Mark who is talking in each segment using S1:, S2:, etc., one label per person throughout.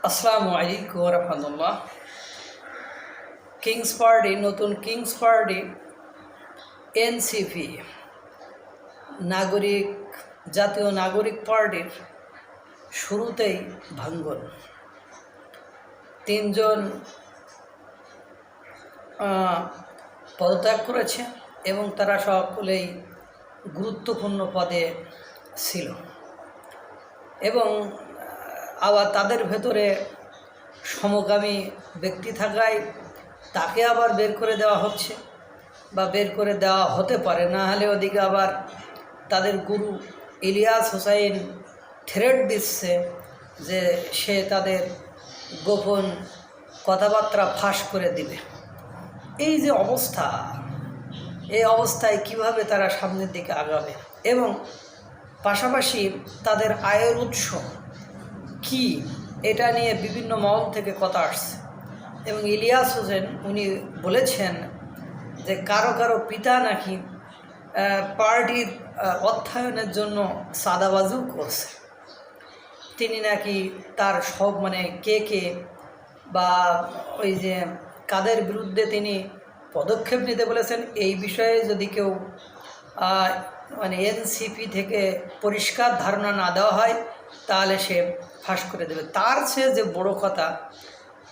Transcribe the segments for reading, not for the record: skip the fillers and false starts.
S1: আসসালামু আলাইকুম রহমতুল্লাহ। Kings party, নতুন কিংস পার্টি এনসিপি নাগরিক জাতীয় নাগরিক পার্টির শুরুতেই ভাঙ্গন। তিনজন পদত্যাগ করেছে এবং তারা সকলেই গুরুত্বপূর্ণ পদে ছিল এবং আবার তাদের ভেতরে সমকামী ব্যক্তি থাকায় তাকে আবার বের করে দেওয়া হচ্ছে বা বের করে দেওয়া হতে পারে, না হলে ওদিকে আবার তাদের গুরু ইলিয়াস হোসাইন থ্রেট দিচ্ছে যে সে তাদের গোপন কথাবার্তা ফাঁস করে দিবে। এই যে অবস্থা, এই অবস্থায় কিভাবে তারা সামনের দিকে আগাবে এবং পাশাপাশি তাদের আয়ের উৎস কি, এটা নিয়ে বিভিন্ন মহল থেকে কথা আসছে এবং ইলিয়াস হোসেন উনি বলেছেন যে কারো কারো পিতা নাকি পার্টির অর্থায়নের জন্য সাদাবাজু করছে। তিনি নাকি তার সব কে বা ওই যে কাদের বিরুদ্ধে তিনি পদক্ষেপ নিতে বলেছেন, এই বিষয়ে যদি কেউ এনসিপি থেকে পরিষ্কার ধারণা না দেওয়া হয় তাহলে সে ফাঁস করে দেবে। তার চেয়ে যে বড় কথা,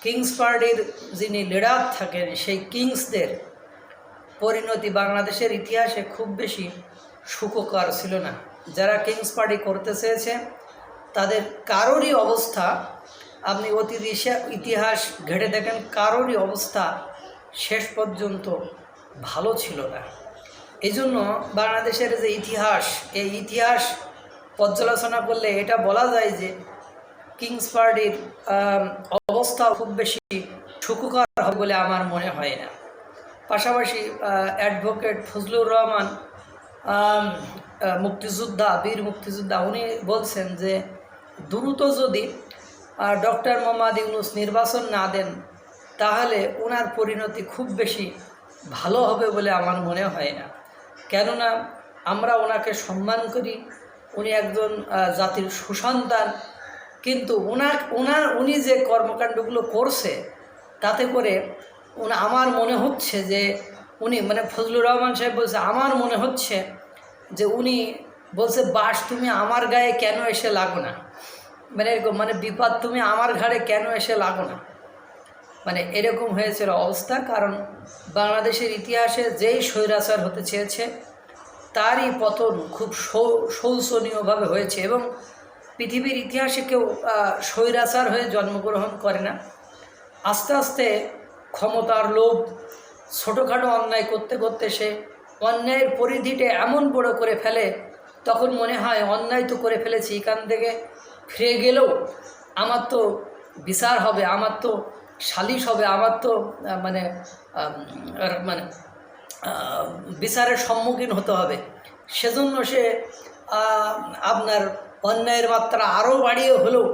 S1: কিংস পার্টির যিনি লিডার থাকেন সেই কিংসদের পরিণতি বাংলাদেশের ইতিহাসে খুব বেশি সুখকর ছিল না। যারা কিংস পার্টি করতে চেয়েছে তাদের কারোরই অবস্থা, আপনি অতীত ইতিহাস ঘেটে দেখেন, কারোরই অবস্থা শেষ পর্যন্ত ভালো ছিল না। এই জন্য বাংলাদেশের যে ইতিহাস, এই ইতিহাস পর্যালোচনা করলে এটা বলা যায় যে কিংস পার্টির অবস্থা খুব বেশি সুখকর হবে বলে আমার মনে হয় না। পাশাপাশি অ্যাডভোকেট ফজলুর রহমান মুক্তিযোদ্ধা, বীর মুক্তিযোদ্ধা, উনি বলছেন যে দ্রুত যদি ডক্টর মোহাম্মদ ইউনূস নির্বাচন না দেন তাহলে ওনার পরিণতি খুব বেশি ভালো হবে বলে আমার মনে হয় না। কেননা আমরা ওনাকে সম্মান করি, উনি একজন জাতির সুসন্তান, কিন্তু উনি যে কর্মকাণ্ডগুলো করছে তাতে করে আমার মনে হচ্ছে যে উনি ফজলুর রহমান সাহেব বলছে, আমার মনে হচ্ছে যে উনি বলছে বাস তুমি আমার গায়ে কেন এসে লাগো না, এরকম বিপদ তুমি আমার ঘাড়ে কেন এসে লাগো না, এরকম হয়েছিল অবস্থা। কারণ বাংলাদেশের ইতিহাসে যেই স্বৈরাচার হতে চেয়েছে তারই পতন খুব শোচনীয়ভাবে হয়েছে এবং পৃথিবীর ইতিহাসে কেউ স্বৈরাচার হয়ে জন্মগ্রহণ করে না। আস্তে আস্তে ক্ষমতার লোভ, ছোটোখাটো অন্যায় করতে করতে সে অন্যায়ের পরিধিটা এমন বড় করে ফেলে, তখন মনে হয় অন্যায় তো করে ফেলেছি, এখান থেকে ফিরে গেলেও আমার তো বিচার হবে, আমার তো সালিশ হবে, আমার তো বিচারের সম্মুখীন হতে হবে। সেজন্য সে আপনার অন্যায়ের মাত্রা আরও বাড়িয়ে হলেও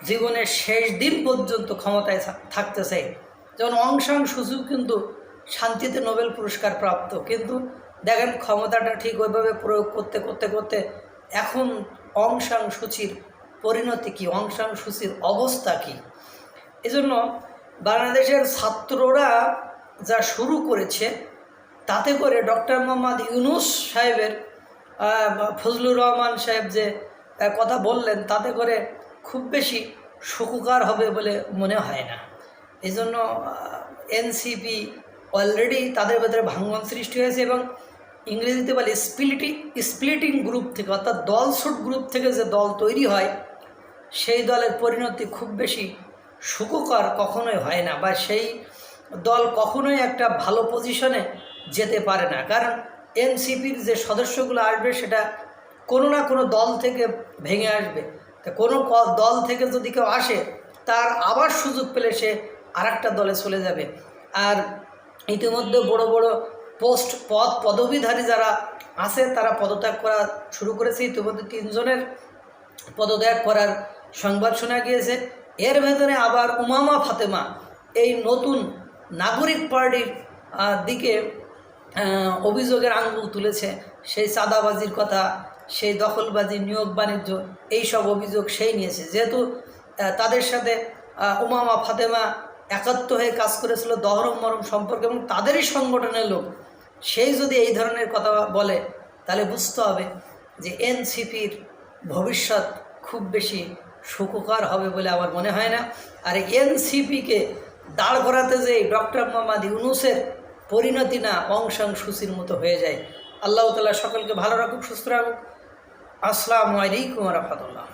S1: জীবনের শেষ দিন পর্যন্ত ক্ষমতায় থাকতে চায়। যেমন অং সান সু চি কিন্তু শান্তিতে নোবেল পুরস্কার প্রাপ্ত, কিন্তু দেখেন ক্ষমতাটা ঠিক ওইভাবে প্রয়োগ করতে করতে করতে এখন অং সান সু চির পরিণতি কী, অং সান সু চির অবস্থা কী। এজন্য বাংলাদেশের ছাত্ররা যা শুরু করেছে তাতে করে ডক্টর মোহাম্মদ ইউনূস সাহেবের, ফজলুর রহমান সাহেব যে কথা বললেন তাতে করে খুব বেশি সুখকর হবে বলে মনে হয় না। এই জন্য এনসিপি অলরেডি তাদের ভেতরে ভাঙ্গন সৃষ্টি হয়েছে এবং ইংরেজিতে বলে স্প্লিটিং গ্রুপ থেকে, অর্থাৎ দলছুট গ্রুপ থেকে যে দল তৈরি হয় সেই দলের পরিণতি খুব বেশি সুখকর কখনোই হয় না, বা সেই দল কখনোই একটা ভালো পজিশনে যেতে পারে না। কারণ এনসিপির যে সদস্যগুলো আসবে সেটা কোনো না কোনো দল থেকে ভেঙে আসবে। তা কোনো দল থেকে যদি কেউ আসে তার আবার সুযোগ পেলে সে আরেকটা দলে চলে যাবে। আর ইতিমধ্যে বড় বড় পদবীধারী যারা আছে তারা পদত্যাগ করা শুরু করেছে। ইতিমধ্যে 3 জনের পদত্যাগ করার সংবাদ শোনা গিয়েছে। এর ভেতরে আবার উমামা ফাতেমা এই নতুন নাগরিক পার্টির দিকে অভিযোগের আঙুল তুলেছে। সেই চাঁদাবাজির কথা, সেই দখলবাজি, নিয়োগ বাণিজ্য, এইসব অভিযোগ সেই নিয়েছে। যেহেতু তাদের সাথে উমামা ফাতেমা একাত্ম হয়ে কাজ করেছিল দহরম মরম সম্পর্কে, এবং তাদেরই সংগঠনের লোক, সেই যদি এই ধরনের কথা বলে তাহলে বুঝতে হবে যে এনসিপির ভবিষ্যৎ খুব বেশি সুখকর হবে বলে আমার মনে হয় না। আর এনসিপিকে দাঁড় করাতে যে ডক্টর মোহাম্মদ ইউনূসের পরিণতি না অং সান সূচির মতো হয়ে যায়। আল্লাহ তাআলা সকলকে ভালো রাখুক, সুস্থ রাখুক। আসসালামু আলাইকুম ওয়া রাহমাতুল্লাহ।